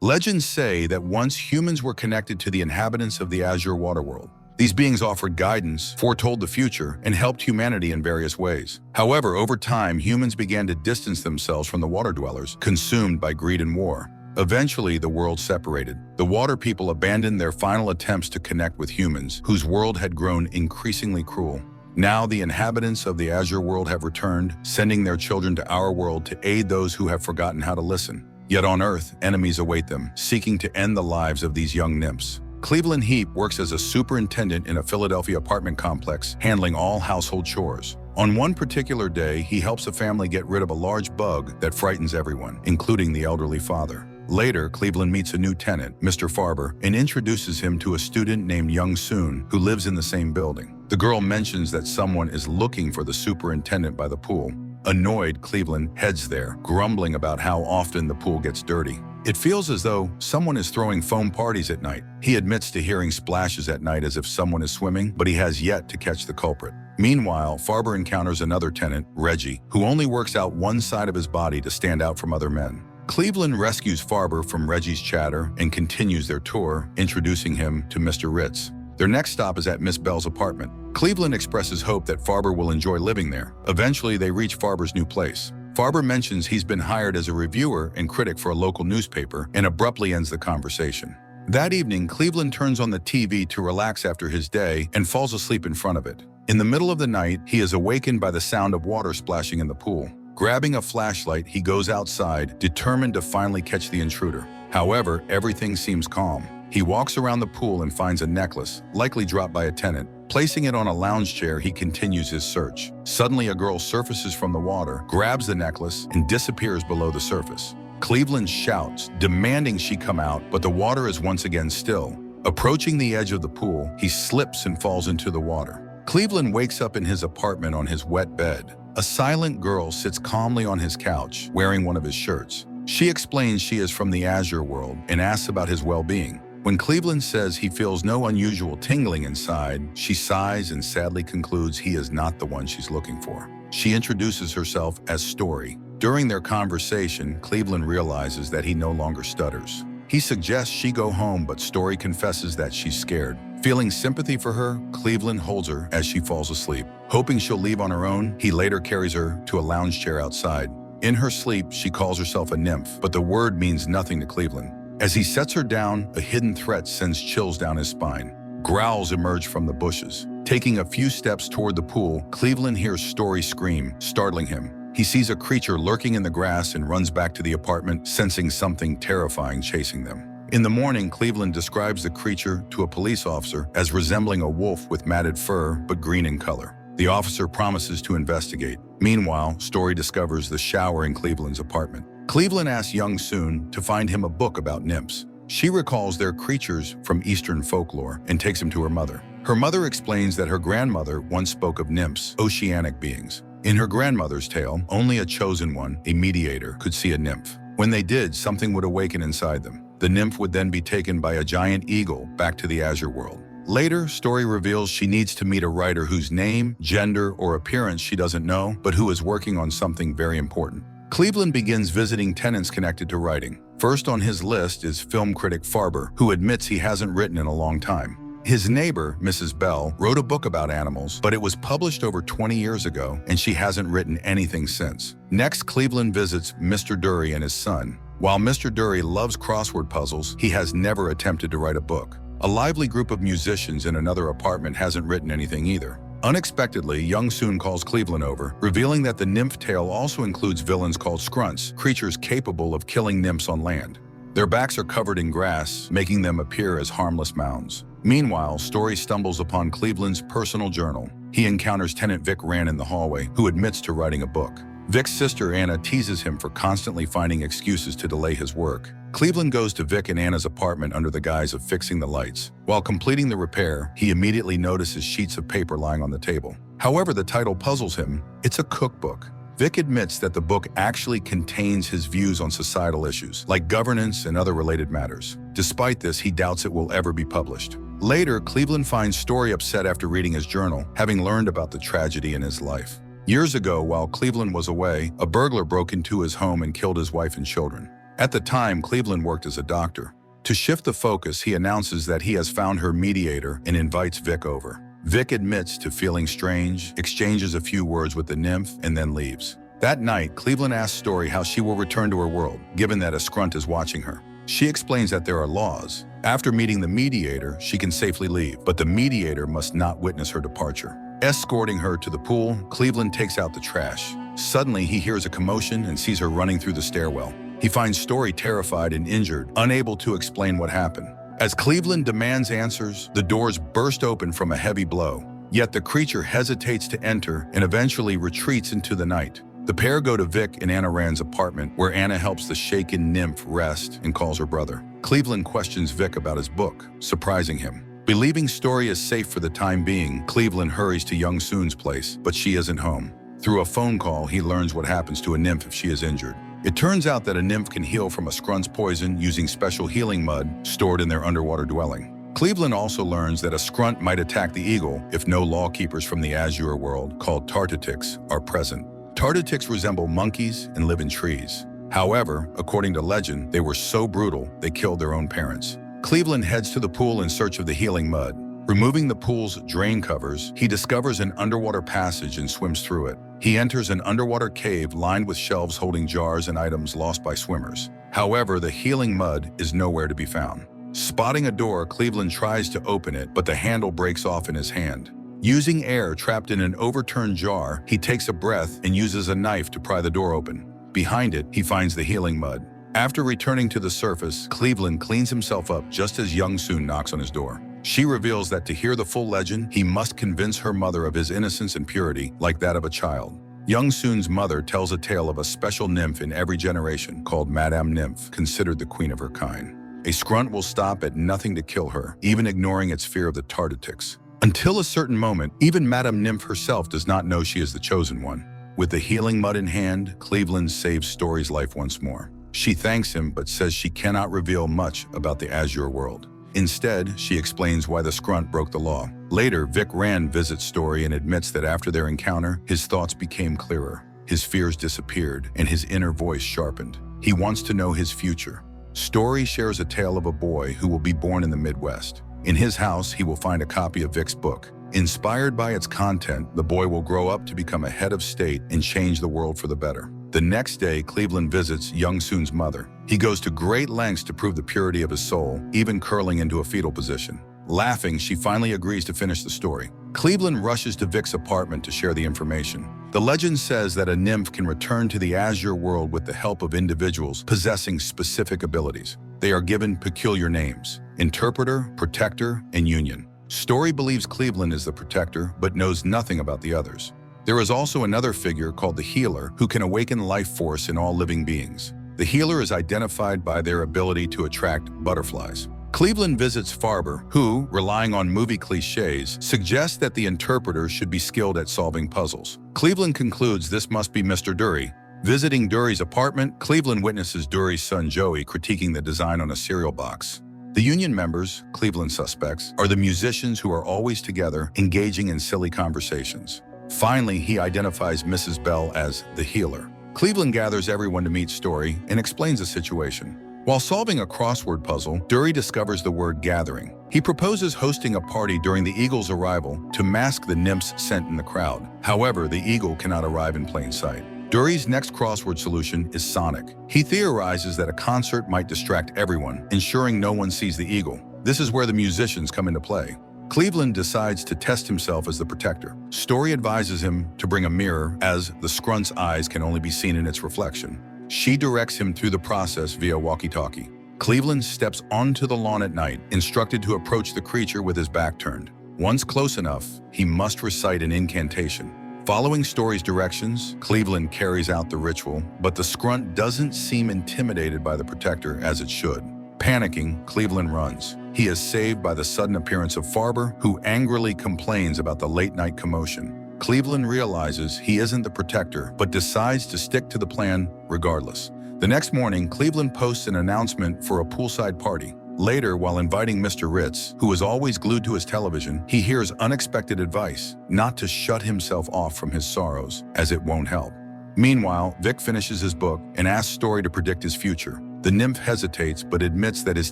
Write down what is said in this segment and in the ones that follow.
Legends say that once humans were connected to the inhabitants of the Azure Waterworld. These beings offered guidance, foretold the future, and helped humanity in various ways. However, over time, humans began to distance themselves from the water dwellers, consumed by greed and war. Eventually, the world separated. The water people abandoned their final attempts to connect with humans, whose world had grown increasingly cruel. Now, the inhabitants of the Azure world have returned, sending their children to our world to aid those who have forgotten how to listen. Yet on Earth, enemies await them, seeking to end the lives of these young nymphs. Cleveland Heap works as a superintendent in a Philadelphia apartment complex, handling all household chores. On one particular day, he helps a family get rid of a large bug that frightens everyone, including the elderly father. Later, Cleveland meets a new tenant, Mr. Farber, and introduces him to a student named Young Soon, who lives in the same building. The girl mentions that someone is looking for the superintendent by the pool. Annoyed, Cleveland heads there, grumbling about how often the pool gets dirty. It feels as though someone is throwing foam parties at night. He admits to hearing splashes at night as if someone is swimming, but he has yet to catch the culprit. Meanwhile, Farber encounters another tenant, Reggie, who only works out one side of his body to stand out from other men. Cleveland rescues Farber from Reggie's chatter and continues their tour, introducing him to Mr. Ritz. Their next stop is at Miss Bell's apartment. Cleveland expresses hope that Farber will enjoy living there. Eventually, they reach Farber's new place. Farber mentions he's been hired as a reviewer and critic for a local newspaper and abruptly ends the conversation. That evening, Cleveland turns on the TV to relax after his day and falls asleep in front of it. In the middle of the night, he is awakened by the sound of water splashing in the pool. Grabbing a flashlight, he goes outside, determined to finally catch the intruder. However, everything seems calm. He walks around the pool and finds a necklace, likely dropped by a tenant. Placing it on a lounge chair, he continues his search. Suddenly, a girl surfaces from the water, grabs the necklace, and disappears below the surface. Cleveland shouts, demanding she come out, but the water is once again still. Approaching the edge of the pool, he slips and falls into the water. Cleveland wakes up in his apartment on his wet bed. A silent girl sits calmly on his couch, wearing one of his shirts. She explains she is from the Azure world and asks about his well-being. When Cleveland says he feels no unusual tingling inside, she sighs and sadly concludes he is not the one she's looking for. She introduces herself as Story. During their conversation, Cleveland realizes that he no longer stutters. He suggests she go home, but Story confesses that she's scared. Feeling sympathy for her, Cleveland holds her as she falls asleep. Hoping she'll leave on her own, he later carries her to a lounge chair outside. In her sleep, she calls herself a nymph, but the word means nothing to Cleveland. As he sets her down, a hidden threat sends chills down his spine. Growls emerge from the bushes. Taking a few steps toward the pool, Cleveland hears Story scream, startling him. He sees a creature lurking in the grass and runs back to the apartment, sensing something terrifying chasing them. In the morning, Cleveland describes the creature to a police officer as resembling a wolf with matted fur, but green in color. The officer promises to investigate. Meanwhile, Story discovers the shower in Cleveland's apartment. Cleveland asks Young Soon to find him a book about nymphs. She recalls their creatures from Eastern folklore and takes him to her mother. Her mother explains that her grandmother once spoke of nymphs, oceanic beings. In her grandmother's tale, only a chosen one, a mediator, could see a nymph. When they did, something would awaken inside them. The nymph would then be taken by a giant eagle back to the Azure world. Later, Story reveals she needs to meet a writer whose name, gender, or appearance she doesn't know, but who is working on something very important. Cleveland begins visiting tenants connected to writing. First on his list is film critic Farber, who admits he hasn't written in a long time. His neighbor, Mrs. Bell, wrote a book about animals, but it was published over 20 years ago, and she hasn't written anything since. Next, Cleveland visits Mr. Dury and his son. While Mr. Dury loves crossword puzzles, he has never attempted to write a book. A lively group of musicians in another apartment hasn't written anything either. Unexpectedly, Young Soon calls Cleveland over, revealing that the nymph tale also includes villains called scrunts, creatures capable of killing nymphs on land. Their backs are covered in grass, making them appear as harmless mounds. Meanwhile, Story stumbles upon Cleveland's personal journal. He encounters tenant Vic Rand in the hallway, who admits to writing a book. Vic's sister Anna teases him for constantly finding excuses to delay his work. Cleveland goes to Vic and Anna's apartment under the guise of fixing the lights. While completing the repair, he immediately notices sheets of paper lying on the table. However, the title puzzles him. It's a cookbook. Vic admits that the book actually contains his views on societal issues, like governance and other related matters. Despite this, he doubts it will ever be published. Later, Cleveland finds Story upset after reading his journal, having learned about the tragedy in his life. Years ago, while Cleveland was away, a burglar broke into his home and killed his wife and children. At the time, Cleveland worked as a doctor. To shift the focus, he announces that he has found her mediator and invites Vic over. Vic admits to feeling strange, exchanges a few words with the nymph, and then leaves. That night, Cleveland asks Story how she will return to her world, given that a Skrunt is watching her. She explains that there are laws. After meeting the mediator, she can safely leave, but the mediator must not witness her departure. Escorting her to the pool, Cleveland takes out the trash. Suddenly, he hears a commotion and sees her running through the stairwell. He finds Story terrified and injured, unable to explain what happened. As Cleveland demands answers, the doors burst open from a heavy blow. Yet the creature hesitates to enter and eventually retreats into the night. The pair go to Vic and Anna Rand's apartment, where Anna helps the shaken nymph rest and calls her brother. Cleveland questions Vic about his book, surprising him. Believing Story is safe for the time being, Cleveland hurries to Young Soon's place, but she isn't home. Through a phone call, he learns what happens to a nymph if she is injured. It turns out that a nymph can heal from a Skrunt's poison using special healing mud stored in their underwater dwelling. Cleveland also learns that a Skrunt might attack the eagle if no lawkeepers from the Azure world, called Tartatics, are present. Tartatics resemble monkeys and live in trees. However, according to legend, they were so brutal they killed their own parents. Cleveland heads to the pool in search of the healing mud. Removing the pool's drain covers, he discovers an underwater passage and swims through it. He enters an underwater cave lined with shelves holding jars and items lost by swimmers. However, the healing mud is nowhere to be found. Spotting a door, Cleveland tries to open it, but the handle breaks off in his hand. Using air trapped in an overturned jar, he takes a breath and uses a knife to pry the door open. Behind it, he finds the healing mud. After returning to the surface, Cleveland cleans himself up just as Young Soon knocks on his door. She reveals that to hear the full legend, he must convince her mother of his innocence and purity, like that of a child. Young Soon's mother tells a tale of a special nymph in every generation called Madame Nymph, considered the queen of her kind. A Skrunt will stop at nothing to kill her, even ignoring its fear of the Tartatics. Until a certain moment, even Madame Nymph herself does not know she is the chosen one. With the healing mud in hand, Cleveland saves Story's life once more. She thanks him but says she cannot reveal much about the Azure world. Instead, she explains why the Skrunt broke the law. Later, Vic Rand visits Story and admits that after their encounter, his thoughts became clearer. His fears disappeared and his inner voice sharpened. He wants to know his future. Story shares a tale of a boy who will be born in the Midwest. In his house, he will find a copy of Vic's book. Inspired by its content, the boy will grow up to become a head of state and change the world for the better. The next day, Cleveland visits Young Soon's mother. He goes to great lengths to prove the purity of his soul, even curling into a fetal position. Laughing, she finally agrees to finish the story. Cleveland rushes to Vic's apartment to share the information. The legend says that a nymph can return to the Azure world with the help of individuals possessing specific abilities. They are given peculiar names: Interpreter, Protector, and Union. Story believes Cleveland is the Protector, but knows nothing about the others. There is also another figure called the Healer who can awaken life force in all living beings. The Healer is identified by their ability to attract butterflies. Cleveland visits Farber, who, relying on movie cliches, suggests that the Interpreter should be skilled at solving puzzles. Cleveland concludes this must be Mr. Dury. Visiting Dury's apartment, Cleveland witnesses Dury's son Joey critiquing the design on a cereal box. The Union members, Cleveland suspects, are the musicians who are always together, engaging in silly conversations. Finally, he identifies Mrs. Bell as the Healer. Cleveland gathers everyone to meet Story and explains the situation. While solving a crossword puzzle, Dury discovers the word gathering. He proposes hosting a party during the eagle's arrival to mask the nymphs sent in the crowd. However, the eagle cannot arrive in plain sight. Dury's next crossword solution is sonic. He theorizes that a concert might distract everyone, ensuring no one sees the eagle. This is where the musicians come into play. Cleveland decides to test himself as the Protector. Story advises him to bring a mirror, as the Skrunt's eyes can only be seen in its reflection. She directs him through the process via walkie-talkie. Cleveland steps onto the lawn at night, instructed to approach the creature with his back turned. Once close enough, he must recite an incantation. Following Story's directions, Cleveland carries out the ritual, but the Skrunt doesn't seem intimidated by the Protector as it should. Panicking, Cleveland runs. He is saved by the sudden appearance of Farber, who angrily complains about the late-night commotion. Cleveland realizes he isn't the Protector, but decides to stick to the plan regardless. The next morning, Cleveland posts an announcement for a poolside party. Later, while inviting Mr. Ritz, who is always glued to his television, he hears unexpected advice: not to shut himself off from his sorrows, as it won't help. Meanwhile, Vic finishes his book and asks Story to predict his future. The nymph hesitates but admits that his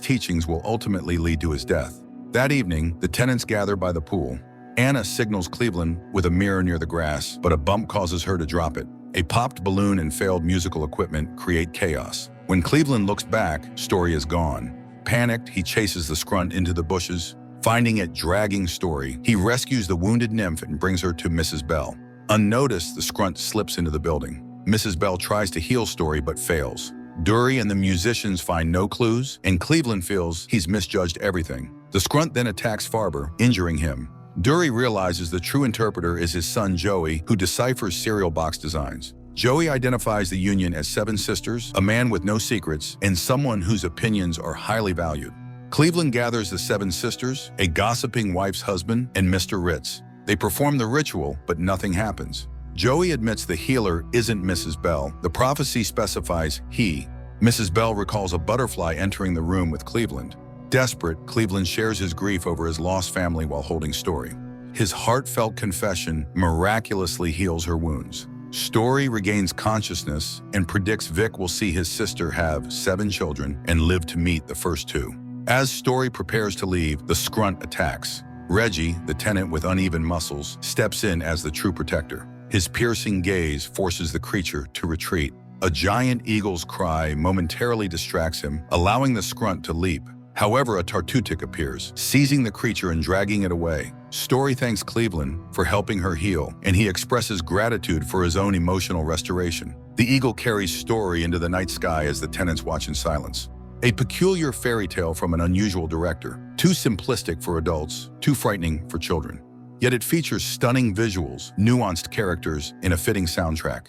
teachings will ultimately lead to his death. That evening, the tenants gather by the pool. Anna signals Cleveland with a mirror near the grass, but a bump causes her to drop it. A popped balloon and failed musical equipment create chaos. When Cleveland looks back, Story is gone. Panicked, he chases the scrunt into the bushes. Finding it dragging Story, he rescues the wounded nymph and brings her to Mrs. Bell. Unnoticed, the scrunt slips into the building. Mrs. Bell tries to heal Story but fails. Dury and the musicians find no clues, and Cleveland feels he's misjudged everything. The scrunt then attacks Farber, injuring him. Dury realizes the true interpreter is his son Joey, who deciphers cereal box designs. Joey identifies the Union as 7 sisters, a man with no secrets, and someone whose opinions are highly valued. Cleveland gathers the 7 sisters, a gossiping wife's husband, and Mr. Ritz. They perform the ritual, but nothing happens. Joey admits the healer isn't Mrs. Bell. The prophecy specifies he. Mrs. Bell recalls a butterfly entering the room with Cleveland. Desperate, Cleveland shares his grief over his lost family while holding Story. His heartfelt confession miraculously heals her wounds. Story regains consciousness and predicts Vic will see his sister have 7 children and live to meet the first 2. As Story prepares to leave, the scrunt attacks. Reggie, the tenant with uneven muscles, steps in as the true protector. His piercing gaze forces the creature to retreat. A giant eagle's cry momentarily distracts him, allowing the scrunt to leap. However, a Tartutic appears, seizing the creature and dragging it away. Story thanks Cleveland for helping her heal, and he expresses gratitude for his own emotional restoration. The eagle carries Story into the night sky as the tenants watch in silence. A peculiar fairy tale from an unusual director, too simplistic for adults, too frightening for children. Yet it features stunning visuals, nuanced characters, and a fitting soundtrack.